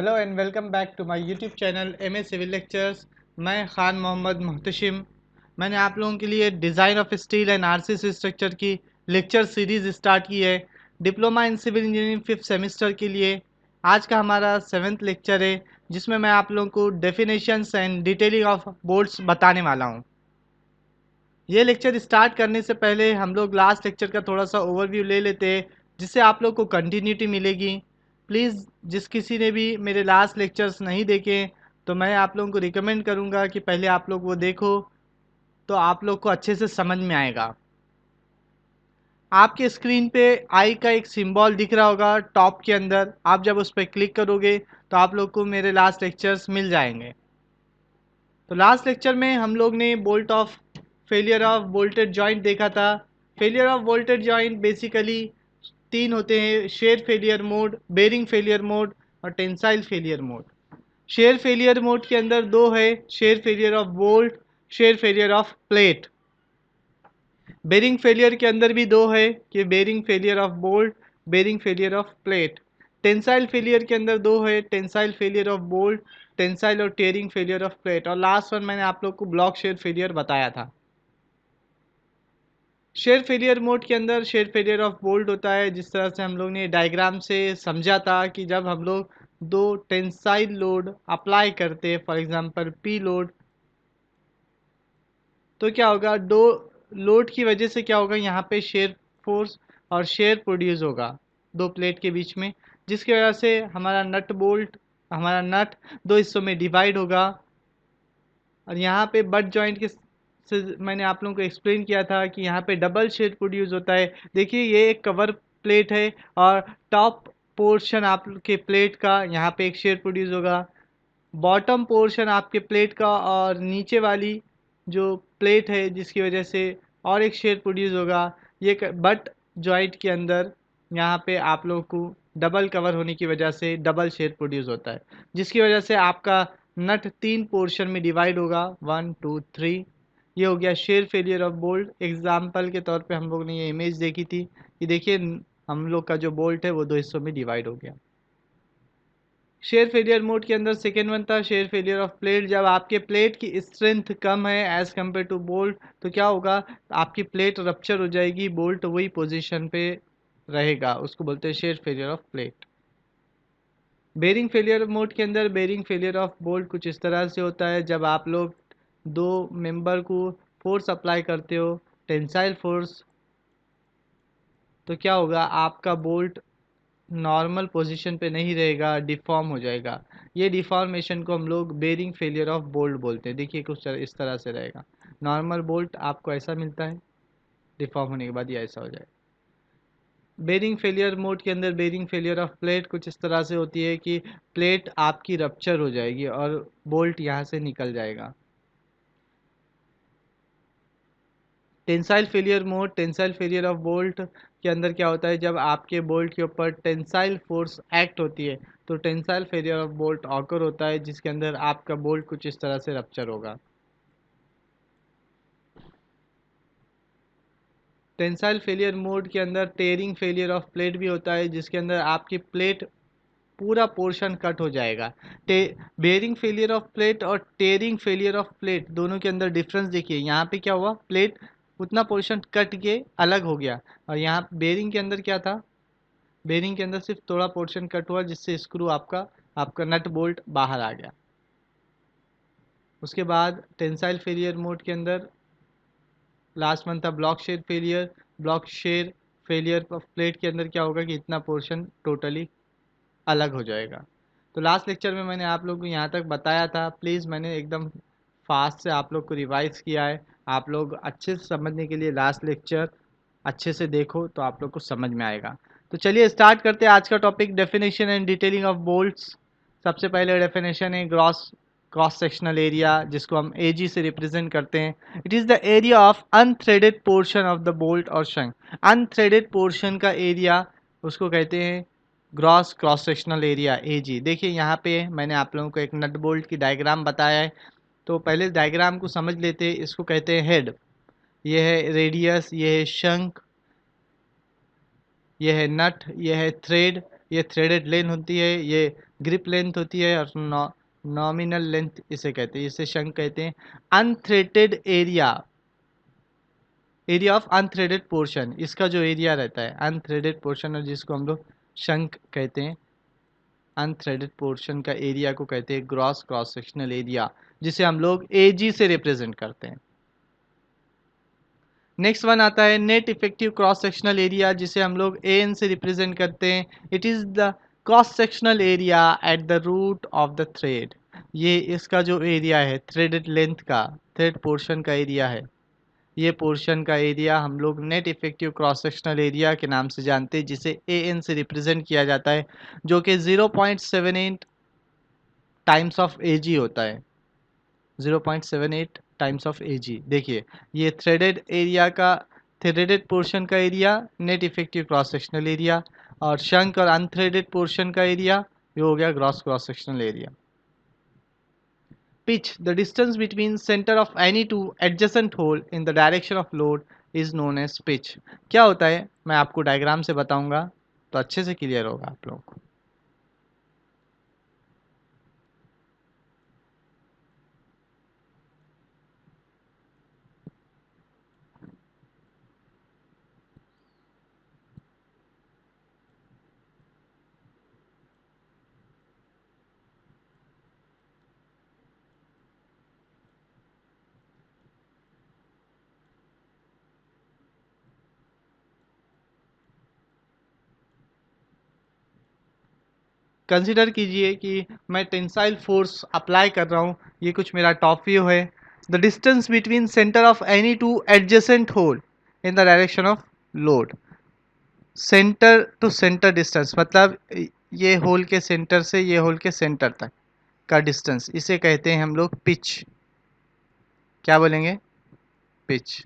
Hello and welcome back to my YouTube channel MA civil lectures. मैं खान मोहम्मद मुहतशिम। मैंने आप लोगों के लिए design of steel and RCC structure की लेक्चर सीरीज़ स्टार्ट की है diploma in civil engineering 5th semester के लिए। आज का हमारा 7th लेक्चर है जिसमें मैं आप लोगों को definitions and detailing of bolts बताने वाला हूँ। ये लेक्चर स्टार्ट करने से पहले हम लोग लास्ट लेक्चर का थोड़ा सा ओवरव्यू ले लेते हैं जिससे आप लोग को कंटिन्यूटी मिलेगी। प्लीज़ जिस किसी ने भी मेरे लास्ट लेक्चर्स नहीं देखे तो मैं आप लोगों को रिकमेंड करूँगा कि पहले आप लोग वो देखो तो आप लोग को अच्छे से समझ में आएगा। आपके स्क्रीन पे आई का एक सिंबल दिख रहा होगा टॉप के अंदर, आप जब उस पर क्लिक करोगे तो आप लोग को मेरे लास्ट लेक्चर्स मिल जाएंगे। तो लास्ट लेक्चर में हम लोग ने bolt of failure of bolted joint देखा था। Failure of bolted joint basically तीन होते हैं: shear failure mode, bearing failure mode और tensile failure mode. Shear failure mode के अंदर दो है: shear failure of bolt, shear failure of plate. Bearing failure के अंदर भी दो है कि bearing failure of bolt, bearing failure of plate. Tensile failure के अंदर दो है: tensile failure of bolt, tensile और टेयरिंग फेलियर ऑफ प्लेट। और लास्ट वन मैंने आप लोग को ब्लॉक शेयर फेलियर बताया था। शेयर फेलियर मोड के अंदर शेयर फेलियर ऑफ बोल्ट होता है, जिस तरह से हम लोग ने डायग्राम से समझा था कि जब हम लोग दो टेंसाइल लोड अप्लाई करते हैं, फॉर एग्जांपल पी लोड, तो क्या होगा, दो लोड की वजह से क्या होगा, यहाँ पे शेयर फोर्स और शेयर प्रोड्यूस होगा दो प्लेट के बीच में, जिसकी वजह से हमारा नट बोल्ट, हमारा नट दो हिस्सों में डिवाइड होगा। और यहाँ पे बट जॉइंट के से मैंने आप लोगों को एक्सप्लेन किया था कि यहाँ पे डबल शेड प्रोड्यूस होता है। देखिए ये एक कवर प्लेट है और टॉप पोर्शन आपके प्लेट का यहाँ पे एक शेड प्रोड्यूस होगा, बॉटम पोर्शन आपके प्लेट का और नीचे वाली जो प्लेट है जिसकी वजह से और एक शेड प्रोड्यूस होगा। ये बट जॉइंट के अंदर यहाँ पे आप लोगों को डबल कवर होने की वजह से डबल शेड प्रोड्यूस होता है, जिसकी वजह से आपका नट तीन पोर्शन में डिवाइड होगा, 1 2 3। ये हो गया share failure of bolt. Example के तौर पे हम लोग ने ये इमेज देखी थी कि देखिए हम लोग का जो बोल्ट है वो दो हिस्सों में डिवाइड हो गया। शेयर फेलियर मोड के अंदर सेकेंड वन था शेयर फेलियर ऑफ प्लेट। जब आपके प्लेट की स्ट्रेंथ कम है एज कम्पेयर टू बोल्ट तो क्या होगा, आपकी प्लेट रप्चर हो जाएगी, बोल्ट वही पोजीशन पे रहेगा, उसको बोलते हैं shear failure of plate. Bearing failure mode के अंदर बेरिंग फेलियर ऑफ बोल्ट कुछ इस तरह से होता है: जब आप लोग दो मेंबर को फोर्स अप्लाई करते हो, टेंसाइल फोर्स, तो क्या होगा, आपका बोल्ट नॉर्मल पोजीशन पे नहीं रहेगा, डिफॉर्म हो जाएगा। ये डिफॉर्मेशन को हम लोग बेरिंग फेलियर ऑफ बोल्ट बोलते हैं। देखिए कुछ इस तरह से रहेगा, नॉर्मल बोल्ट आपको ऐसा मिलता है, डिफॉर्म होने के बाद ये ऐसा हो जाएगा। बेरिंग फेलियर मोड के अंदर बेरिंग फेलियर ऑफ प्लेट कुछ इस तरह से होती है कि प्लेट आपकी रप्चर हो जाएगी और बोल्ट यहाँ से निकल जाएगा। Tensile failure mode, tensile failure of bolt के अंदर क्या होता है, जब आपके बोल्ट के ऊपर टेंसाइल फोर्स एक्ट होती है तो tensile failure of bolt occur होता है, जिसके अंदर आपका बोल्ट कुछ इस तरह से रप्चर होगा। टेंसाइल फेलियर मोड के अंदर टेयरिंग फेलियर ऑफ प्लेट भी होता है, जिसके अंदर आपकी प्लेट पूरा पोर्शन कट हो जाएगा। बेयरिंग फेलियर ऑफ प्लेट और टेयरिंग फेलियर ऑफ प्लेट दोनों के अंदर डिफरेंस देखिए, यहाँ पे क्या हुआ, प्लेट उतना पोर्शन कट के अलग हो गया, और यहाँ बेयरिंग के अंदर क्या था, बेयरिंग के अंदर सिर्फ थोड़ा पोर्शन कट हुआ जिससे स्क्रू आपका आपका नट बोल्ट बाहर आ गया। उसके बाद टेंसाइल फेलियर मोड के अंदर लास्ट मंथ था block share failure. Block share failure of plate के अंदर क्या होगा कि इतना पोर्शन टोटली अलग हो जाएगा। तो लास्ट लेक्चर में मैंने आप लोग को यहाँ तक बताया था, प्लीज़ मैंने एकदम फास्ट से आप लोग को रिवाइज किया है। आप लोग अच्छे से समझने के लिए लास्ट लेक्चर अच्छे से देखो तो आप लोग को समझ में आएगा। तो चलिए स्टार्ट करते हैं आज का topic, definition and detailing of bolts. सबसे पहले डेफिनेशन है ग्रॉस क्रॉस सेक्शनल एरिया, जिसको हम एजी से रिप्रेजेंट करते हैं। It is the area of unthreaded portion of the bolt और शंक। अनथ्रेडेड पोर्शन का एरिया उसको कहते हैं gross cross sectional area, AG. देखिए यहाँ पे मैंने आप लोगों को एक नट बोल्ट की डायग्राम बताया है, तो पहले डायग्राम को समझ लेते हैं। इसको कहते हैं हेड, ये है रेडियस, ये है शंक, ये है नट, ये है थ्रेड, ये थ्रेडेड लेन होती है, ये ग्रिप लेंथ होती है और नॉमिनल लेंथ इसे कहते हैं, इसे शंक कहते हैं। अनथ्रेडेड area, area of unthreaded portion, इसका जो एरिया रहता है अनथ्रेडेड पोर्शन, और जिसको हम लोग शंक कहते हैं, अनथ्रेडेड पोर्शन का एरिया को कहते हैं ग्रॉस क्रॉस सेक्शनल एरिया, जिसे हम लोग एजी से रिप्रेजेंट करते हैं। नेक्स्ट वन आता है net effective cross sectional area, जिसे हम लोग एन से रिप्रेजेंट करते हैं। It is the cross sectional area at the root of the thread. ये इसका जो एरिया है थ्रेडेड लेंथ का, थ्रेड पोर्शन का एरिया है, ये पोर्शन का एरिया हम लोग net effective cross sectional area के नाम से जानते हैं, जिसे ए एन से रिप्रेजेंट किया जाता है, जो कि 0.78 टाइम्स ऑफ ए जी होता है। 0.78 टाइम्स ऑफ ए जी। देखिए ये थ्रेडेड एरिया का, थ्रेडेड पोर्शन का area, net effective cross sectional area, और शंक और अनथ्रेडेड पोर्शन का एरिया ये हो गया gross cross sectional area. Pitch, the distance between center of any two adjacent hole in the direction of load is known as pitch। क्या होता है मैं आपको डायग्राम से बताऊंगा तो अच्छे से क्लियर होगा आप लोगों को। कंसिडर कीजिए कि मैं टेंसाइल फोर्स अप्लाई कर रहा हूँ, ये कुछ मेरा टॉप व्यू है। The distance between centre of any two adjacent hole in the direction of load. Centre to centre distance मतलब ये होल के सेंटर से ये होल के सेंटर तक का डिस्टेंस, इसे कहते हैं हम लोग पिच। क्या बोलेंगे? Pitch.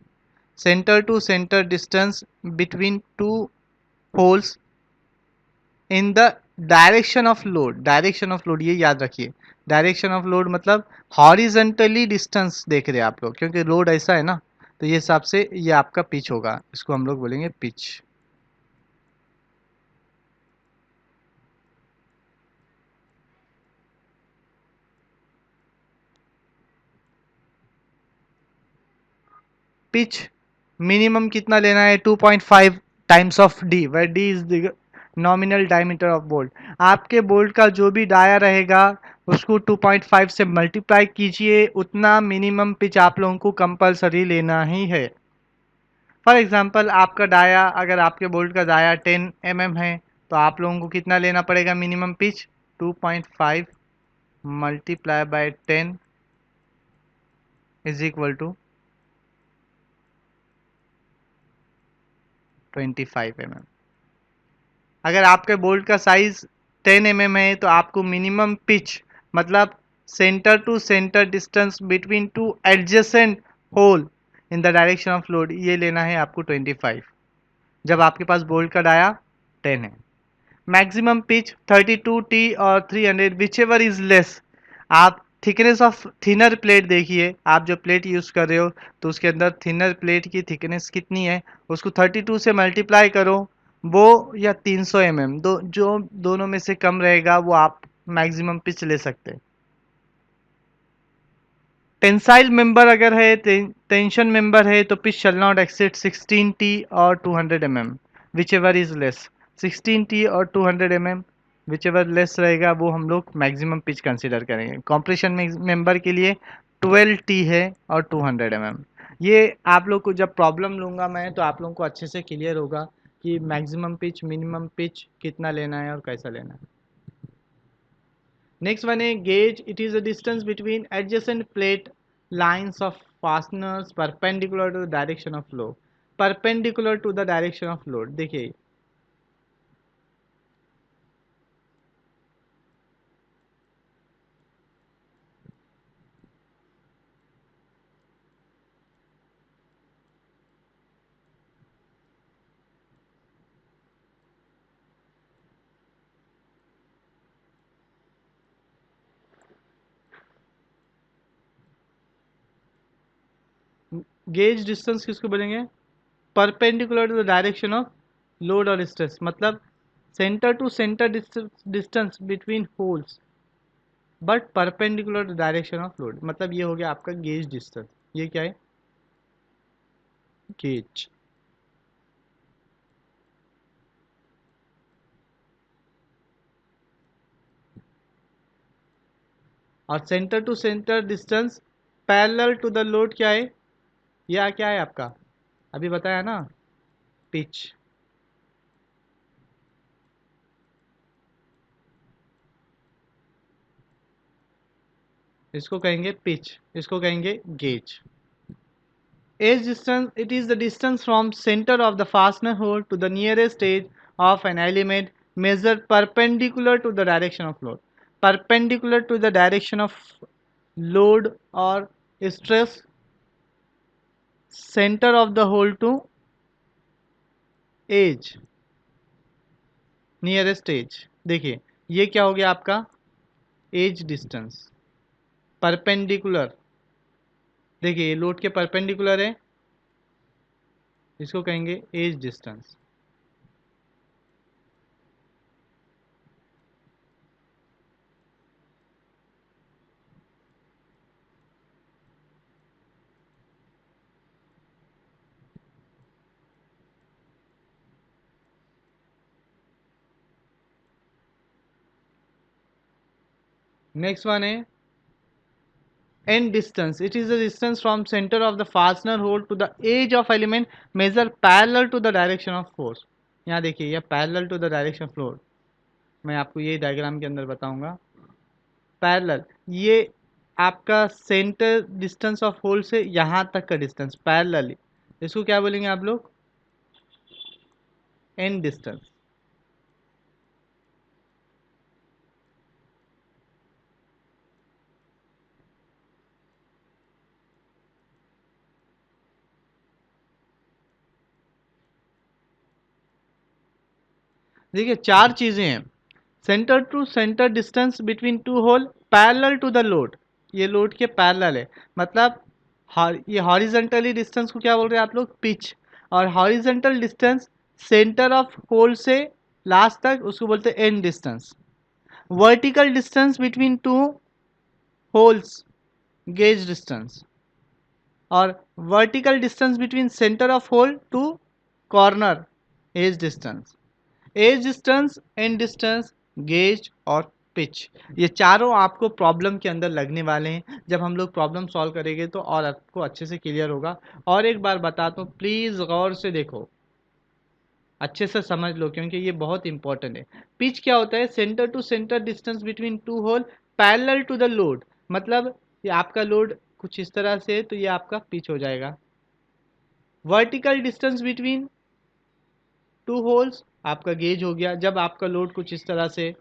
Centre to centre distance between two holes in the direction of load. Direction of load ये याद रखिए, डायरेक्शन ऑफ लोड मतलब हॉरिजेंटली डिस्टेंस देख रहे हैं आप लोग, क्योंकि लोड ऐसा है ना, तो ये हिसाब से ये आपका पिच होगा, इसको हम लोग बोलेंगे पिच। पिच मिनिमम कितना लेना है? 2.5 times of D, where D is the nominal diameter of bolt. आपके बोल्ट का जो भी डाया रहेगा उसको 2.5 से मल्टीप्लाई कीजिए, उतना मिनिमम पिच आप लोगों को कंपलसरी लेना ही है। फॉर एग्जांपल आपका डाया, अगर आपके बोल्ट का डाया 10 mm है तो आप लोगों को कितना लेना पड़ेगा minimum pitch? 2.5 multiply by 10 is equal to 25 mm। अगर आपके बोल्ट का साइज 10 mm है तो आपको मिनिमम पिच मतलब centre to centre distance between two adjacent hole in the direction of load ये लेना है आपको 25, जब आपके पास बोल्ट का डाया 10 है। मैक्सिमम पिच 32T और 300 विच एवर इज लेस। आप थिकनेस ऑफ थिनर प्लेट देखिए, आप जो प्लेट यूज़ कर रहे हो तो उसके अंदर थिनर प्लेट की थिकनेस कितनी है, उसको 32 से मल्टीप्लाई करो, वो या 300 mm, जो दोनों में से कम रहेगा वो आप मैक्सिमम पिच ले सकते हैं। टेंसाइल मेंबर अगर है, टेंशन मेंबर है, तो pitch shall not exceed 16T और 200 mm which ever is less. 16T और 200 mm विच एवर लेस रहेगा वो हम लोग मैक्सिमम पिच कंसीडर करेंगे। कॉम्प्रेशन मेंबर के लिए 12T है और 200 mm। ये आप लोग को जब प्रॉब्लम लूँगा मैं तो आप लोगों को अच्छे से क्लियर होगा कि मैक्सिमम पिच मिनिमम पिच कितना लेना है और कैसा लेना है। Next one is gauge. It is the distance between adjacent plate lines of fasteners perpendicular to the direction of flow. Perpendicular to the direction of load. देखिए गेज डिस्टेंस किसको बोलेंगे? Perpendicular to the direction of load और stress, मतलब centre to centre distance between holes but perpendicular direction of load, मतलब ये हो गया आपका गेज डिस्टेंस। ये क्या है? गेज। और centre to centre distance parallel to the load क्या है? यह क्या है आपका? अभी बताया ना, पिच। इसको कहेंगे पिच, इसको कहेंगे gauge. Edge distance, it is the distance from center of the fastener hole to the nearest edge of an element measured perpendicular to the direction of load. Perpendicular to the direction of load or stress, center of the hole to edge, nearest edge। देखिए ये क्या हो गया आपका? Edge distance. Perpendicular, देखिए ये load के perpendicular है, इसको कहेंगे एज डिस्टेंस। नेक्स्ट वन है end distance, it is the distance from center of the fastener hole to the edge of element measure parallel to the direction of force। यहाँ देखिए ये parallel to the direction of load, मैं आपको ये diagram के अंदर बताऊंगा। Parallel, ये आपका सेंटर डिस्टेंस ऑफ होल से यहाँ तक का डिस्टेंस पैरेलली, इसको क्या बोलेंगे आप लोग? End distance. देखिए चार चीजें हैं। Centre to centre distance between two hole parallel to the load, ये लोड के पैरेलल है, मतलब ये हॉरिजेंटली डिस्टेंस को क्या बोल रहे हैं आप लोग? पिच। और horizontal distance centre of hole से लास्ट तक, उसको बोलते हैं end distance. Vertical distance between two holes, gauge distance. और vertical distance between centre of hole to corner, edge distance. Edge distance, end distance, gauge और pitch, ये चारों आपको प्रॉब्लम के अंदर लगने वाले हैं। जब हम लोग प्रॉब्लम सॉल्व करेंगे तो और आपको अच्छे से क्लियर होगा। और एक बार बताता हूँ, प्लीज़ गौर से देखो, अच्छे से समझ लो, क्योंकि ये बहुत इंपॉर्टेंट है। पिच क्या होता है? Centre to centre distance between two hole parallel to the load, मतलब ये आपका लोड कुछ इस तरह से है तो ये आपका पिच हो जाएगा। Vertical distance between two holes आपका गेज हो गया, जब आपका लोड कुछ इस तरह से।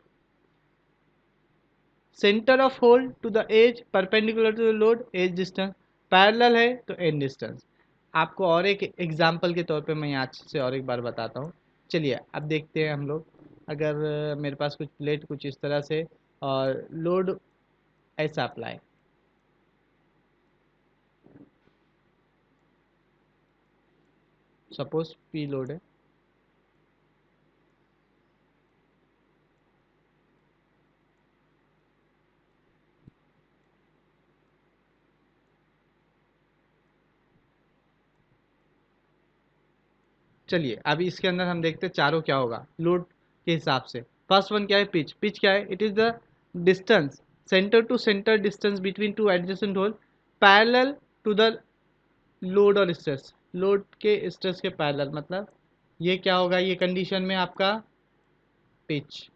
Centre of hole to the edge perpendicular to the load, edge distance. Parallel है तो एंड डिस्टेंस। आपको और एक एग्जांपल के तौर पे मैं यहाँ से और एक बार बताता हूँ। चलिए अब देखते हैं हम लोग। अगर मेरे पास कुछ प्लेट कुछ इस तरह से और लोड ऐसा अप्लाई, सपोज पी लोड है। चलिए अभी इसके अंदर हम देखते हैं चारों क्या होगा लोड के हिसाब से। फर्स्ट वन क्या है? पिच। पिच क्या है? It is the distance, centre to centre distance between two adjacent hole parallel to the load और स्ट्रेस, लोड के स्ट्रेस के पैरेलल, मतलब ये क्या होगा? ये कंडीशन में आपका pitch.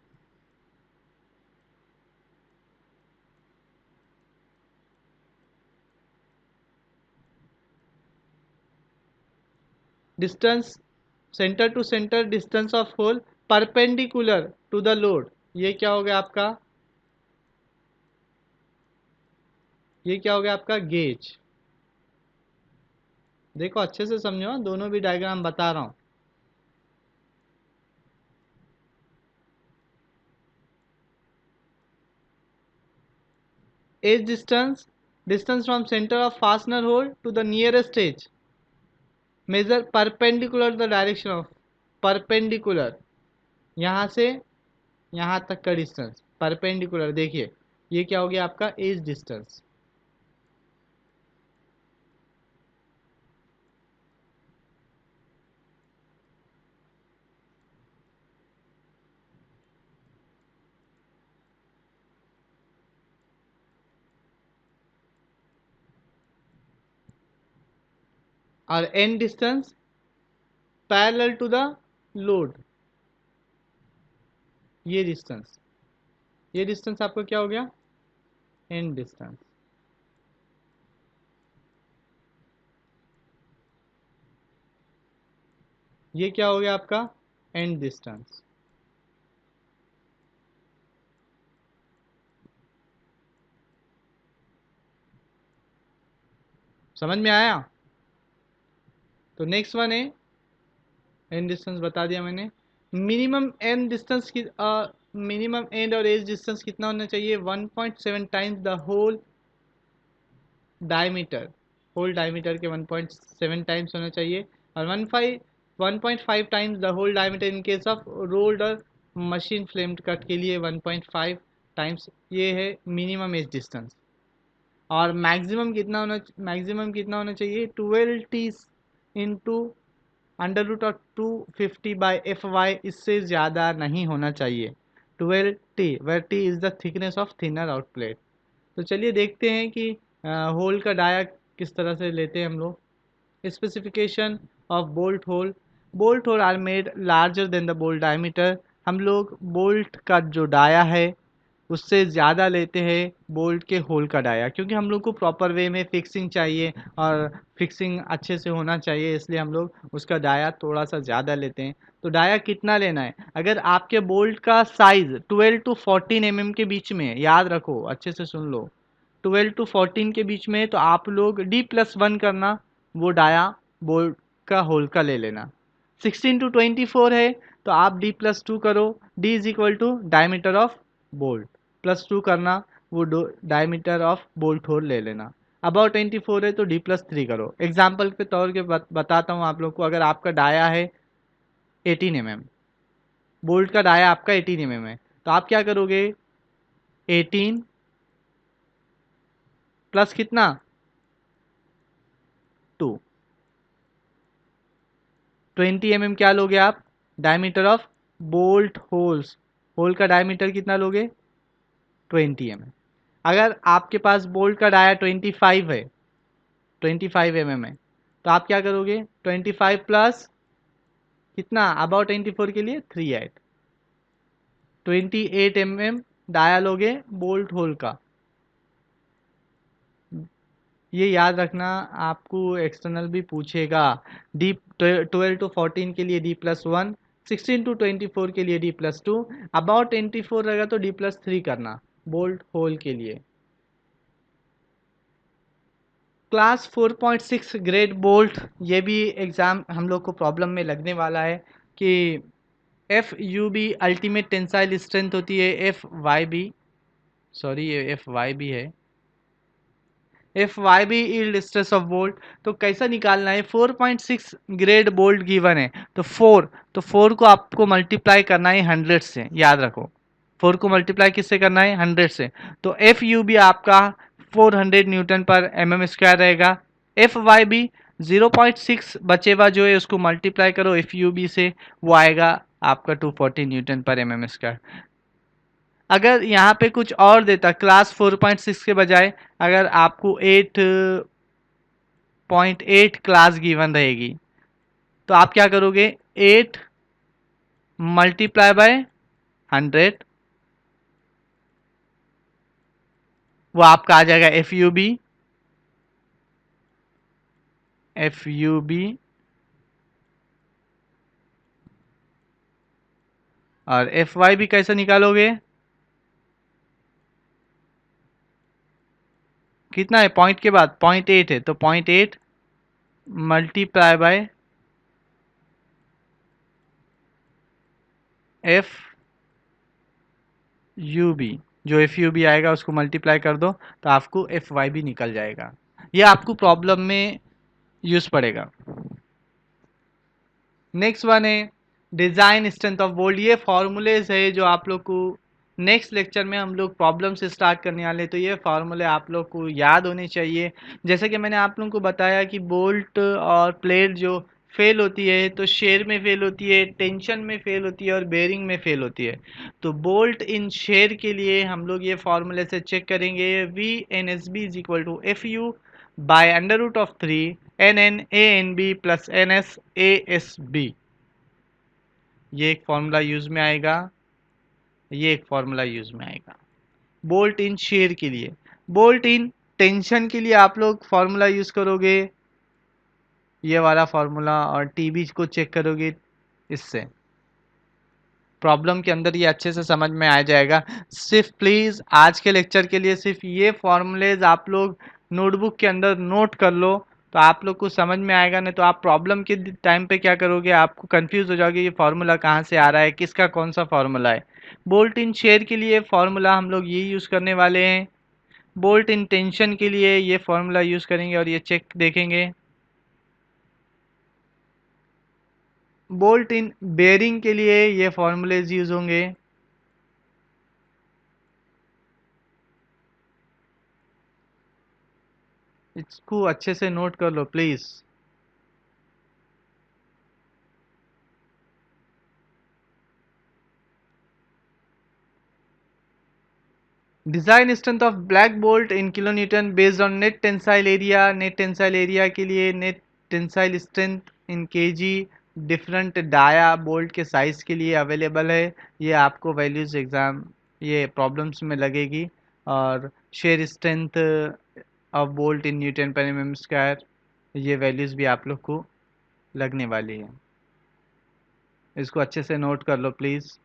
Distance, centre to centre distance of hole perpendicular to the load, ये क्या हो गया आपका? ये क्या हो गया आपका? गेज। देखो अच्छे से समझो, दोनों भी डायग्राम बता रहा हूं। Edge distance, distance from centre of fastener hole to the nearest edge measure perpendicular the direction of, perpendicular, यहाँ से यहाँ तक का डिस्टेंस परपेंडिकुलर, देखिए ये क्या हो गया आपका एज डिस्टेंस। और end distance parallel to the load, ये डिस्टेंस, ये डिस्टेंस आपका क्या हो गया एन डिस्टेंस। ये क्या हो गया आपका एंड डिस्टेंस। समझ में आया? तो नेक्स्ट वन है एंड डिस्टेंस, बता दिया मैंने। मिनिमम एंड डिस्टेंस की मिनिमम एंड और एज डिस्टेंस कितना होना चाहिए 1.7 times the hole diameter, hole diameter के 1.7 टाइम्स होना चाहिए। और 1.5 times the hole diameter in case of rolled और मशीन फ्लेम्ड कट के लिए 1.5 टाइम्स, ये है मिनिमम एज डिस्टेंस। और मैक्सिमम कितना होना चाहिए 12 T into under root of 250 by F Y, इससे ज़्यादा नहीं होना चाहिए 12 T, where T is the thickness of thinner out plate. तो चलिए देखते हैं कि होल का डाया किस तरह से लेते हैं हम लोग। Specification of bolt hole are made larger than the bolt diameter. हम लोग बोल्ट का जो डाया है उससे ज़्यादा लेते हैं बोल्ट के होल का डाया, क्योंकि हम लोग को प्रॉपर वे में फिक्सिंग चाहिए और फिक्सिंग अच्छे से होना चाहिए, इसलिए हम लोग उसका डाया थोड़ा सा ज़्यादा लेते हैं। तो डाया कितना लेना है, अगर आपके बोल्ट का साइज़ 12 टू 14 mm के बीच में है, याद रखो अच्छे से सुन लो, 12 टू 14 के बीच में है, तो आप लोग D+1 करना, वो डाया बोल्ट का होल का ले लेना। 16 टू 24 है तो आप D+2 करो, D is equal to diameter of bolt, +2 करना, वो डायमीटर ऑफ बोल्ट होल ले लेना। अबाउट 24 है तो D+3 करो। एग्जाम्पल के तौर के बताता हूँ आप लोग को, अगर आपका डाया है 18 mm, बोल्ट का डाया आपका 18 mm है, तो आप क्या करोगे 18 प्लस कितना 2, 20 mm क्या लोगे आप diameter of bolt holes, hole का डायमीटर कितना लोगे 20 mm। अगर आपके पास बोल्ट का डाया 25 है, 25 mm है, तो आप क्या करोगे 25 प्लस कितना अबाउट 24 के लिए 3 8, 28 mm डाया लोगे बोल्ट होल का। ये याद रखना, आपको एक्सटर्नल भी पूछेगा। डी 12 टू 14 के लिए D+1, 16 टू 24 के लिए D+2, अबाउट 24 रहेगा तो D+3 करना बोल्ट होल के लिए। क्लास 4.6 ग्रेड बोल्ट, ये भी एग्ज़ाम हम लोग को प्रॉब्लम में लगने वाला है कि F U B ultimate tensile strength होती है एफ वाई बी, सॉरी ये एफ वाई बी है, F Y B yield stress of bolt. तो कैसा निकालना है 4.6 ग्रेड बोल्ट गिवन है, तो 4 को आपको मल्टीप्लाई करना है 100 से, याद रखो 4 को मल्टीप्लाई किससे करना है 100 से। तो एफ यू बी आपका 400 न्यूटन पर एम एम स्क्वायर रहेगा। एफ वाई बी 0.6 बचेवा जो है उसको मल्टीप्लाई करो एफ यू बी से, वो आएगा आपका 240 न्यूटन पर एम एम स्क्वायर। अगर यहाँ पे कुछ और देता क्लास 4.6 के बजाय, अगर आपको 8.8 क्लास गिवन रहेगी, तो आप क्या करोगे 8 मल्टीप्लाई बाय 100, वो आपका आ जाएगा एफ यू बी और एफ वाई भी कैसे निकालोगे, कितना है पॉइंट के बाद 0.8 है, तो 0.8 multiply by F U B, जो एफ यू बी आएगा उसको मल्टीप्लाई कर दो तो आपको एफ वाई भी निकल जाएगा। ये आपको प्रॉब्लम में यूज पड़ेगा। नेक्स्ट वन है डिज़ाइन स्ट्रेंथ ऑफ बोल्ट, ये फॉर्मूलेज है जो आप लोग को नेक्स्ट लेक्चर में हम लोग प्रॉब्लम से स्टार्ट करने वाले हैं, तो ये फार्मूले आप लोग को याद होने चाहिए। जैसे कि मैंने आप लोगों को बताया कि बोल्ट और प्लेट जो फेल होती है तो शेयर में फेल होती है, टेंशन में फेल होती है और बेरिंग में फेल होती है। तो बोल्ट इन शेयर के लिए हम लोग ये फार्मूले से चेक करेंगे, V N S B is equal to F U by under root of 3 N N A N B plus N S A S B. ये एक फॉर्मूला यूज में आएगा, ये एक फॉर्मूला यूज में आएगा बोल्ट इन शेयर के लिए। बोल्ट इन टेंशन के लिए आप लोग फॉर्मूला यूज करोगे ये वाला फॉर्मूला, और टीबी को चेक करोगे इससे। प्रॉब्लम के अंदर ये अच्छे से समझ में आ जाएगा। सिर्फ प्लीज़ आज के लेक्चर के लिए सिर्फ ये फॉर्मूलेज आप लोग नोटबुक के अंदर नोट कर लो, तो आप लोग को समझ में आएगा। नहीं तो आप प्रॉब्लम के टाइम पे क्या करोगे, आपको कंफ्यूज हो जाओगे ये फार्मूला कहाँ से आ रहा है, किसका कौन सा फार्मूला है। बोल्ट इन शेयर के लिए फार्मूला हम लोग ये यूज़ करने वाले हैं, बोल्ट इन टेंशन के लिए ये फार्मूला यूज़ करेंगे और ये चेक देखेंगे। बोल्ट इन बेयरिंग के लिए ये फार्मूलेज यूज़ होंगे। इसको अच्छे से नोट कर लो please. Design strength of black bolt in kilo newton based on net tensile area. Net tensile area के लिए net tensile strength in kg different dia bolt के साइज़ के लिए अवेलेबल है। ये आपको वैल्यूज़ एग्ज़ाम ये प्रॉब्लम्स में लगेगी। और shear strength of bolt in newton पर mm स्क्वायर, ये वैल्यूज़ भी आप लोग को लगने वाली है। इसको अच्छे से नोट कर लो please.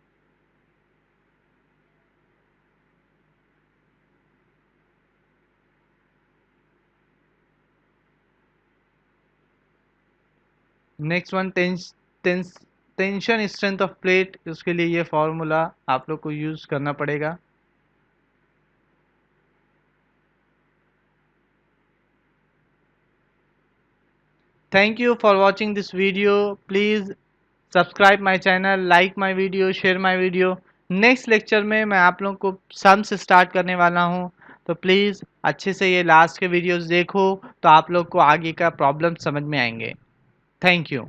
Next one tension strength of plate, उसके लिए ये फॉर्मूला आप लोग को यूज़ करना पड़ेगा। Thank you for watching this video. Please subscribe my channel, like my video, share my video. Next lecture में मैं आप लोगों को सम से स्टार्ट करने वाला हूँ, तो प्लीज़ अच्छे से ये लास्ट के वीडियोस देखो, तो आप लोग को आगे का प्रॉब्लम समझ में आएंगे। Thank you.